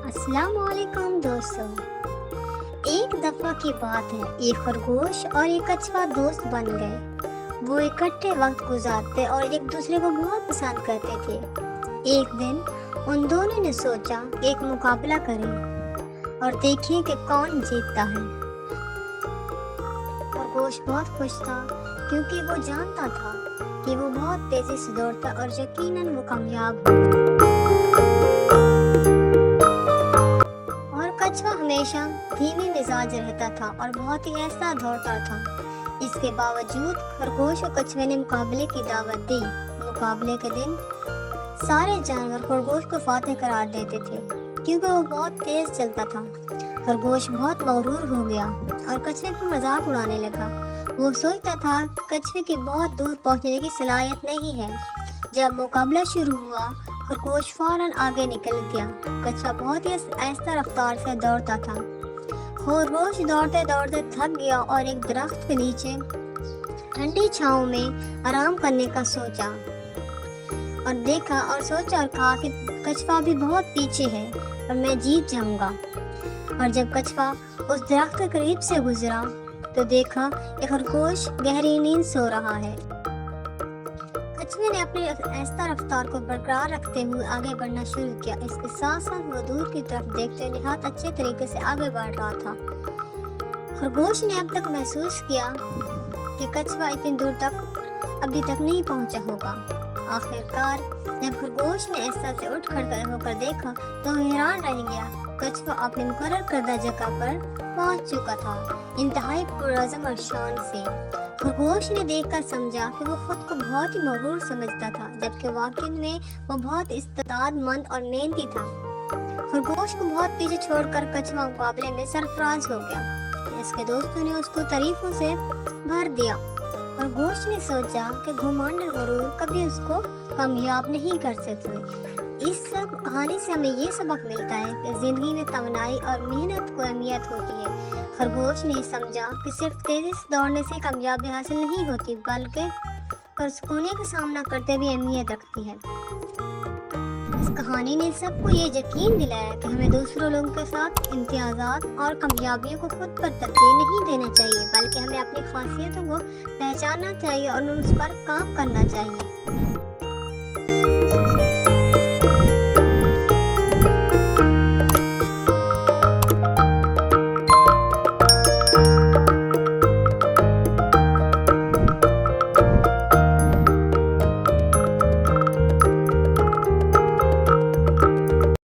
अस्सलाम वालेकुम दोस्तों। एक दफा की बात है, एक खरगोश और एक कछुआ दोस्त बन गए। वो इकट्ठे वक्त गुजारते और एक दूसरे को बहुत पसंद करते थे। एक दिन उन दोनों ने सोचा कि एक मुकाबला करें और देखें कि कौन जीतता है। खरगोश बहुत खुश था क्योंकि वो जानता था कि वो बहुत तेजी से दौड़ता और यकीनन वो कामयाब होगा। और कछुआ हमेशा धीमे मिजाज रहता था और बहुत ही ऐसा दौड़ता था। इसके बावजूद खरगोश और कछुए ने मुकाबले की दावत दी। मुकाबले के दिन सारे जानवर खरगोश को फातेह करार देते थे क्योंकि वो बहुत तेज चलता था। खरगोश बहुत मगरूर हो गया और कछुए का मजाक उड़ाने लगा। वो सोचता था कछुए की बहुत दूर पहुंचने की सलाहियत नहीं है। जब मुकाबला शुरू हुआ, खरगोश फौरन आगे निकल गया। कछुआ बहुत ही आहिस्ता रफ्तार से दौड़ता था। खरगोश दौड़ते दौड़ते थक गया और एक दरख्त के नीचे ठंडी छांव में आराम करने का सोचा और देखा और सोचा और कहा कि कछुआ भी बहुत पीछे है और मैं जीत जाऊंगा। और जब कछुआ उस दरख्त के करीब से गुजरा तो देखा कि खरगोश गहरी नींद सो रहा है। कछुए ने अपनी आहिस्ता रफ्तार को बरकरार रखते हुए आगे बढ़ना शुरू किया। इसके साथ साथ वो दूर की तरफ देखते हुए निहायत अच्छे तरीके से आगे बढ़ रहा था। खरगोश ने अब तक महसूस किया कि कछुआ इतनी दूर तक अभी तक नहीं पहुंचा होगा। आखिरकार जब खरगोश ने ऐसा से उठ खड़े होकर देखा तो हैरान रह गया। कछुआ अपने मुकर्रर करदा जगह पर पहुंच चुका था, इंतहाई पुरअज़्म और शान से। खरगोश ने देखकर समझा कि वो खुद को बहुत ही मगरूर समझता था, जबकि वाकई में वो बहुत इस्तेदादमंद और मेहनती था। खरगोश को बहुत पीछे छोड़कर कछुआ मुकाबले में सरफराज हो गया। इसके दोस्तों ने उसको तारीफों से भर दिया। खरगोश ने सोचा कि घमंड और गुरूर कभी उसको कामयाब नहीं कर सकते। इस सब कहानी से हमें ये सबक मिलता है कि जिंदगी में तमन्नाई और मेहनत को अहमियत होती है। खरगोश ने समझा कि सिर्फ तेजी से दौड़ने से कामयाबी हासिल नहीं होती, बल्कि पुरस्कूने का सामना करते भी अहमियत रखती है। इस कहानी ने सबको ये यकीन दिलाया कि हमें दूसरों लोगों के साथ इम्तियाजात और कामयाबियों को खुद पर तरजीह नहीं देना चाहिए, बल्कि हमें अपनी खासियतों को पहचानना चाहिए और उस पर काम करना चाहिए।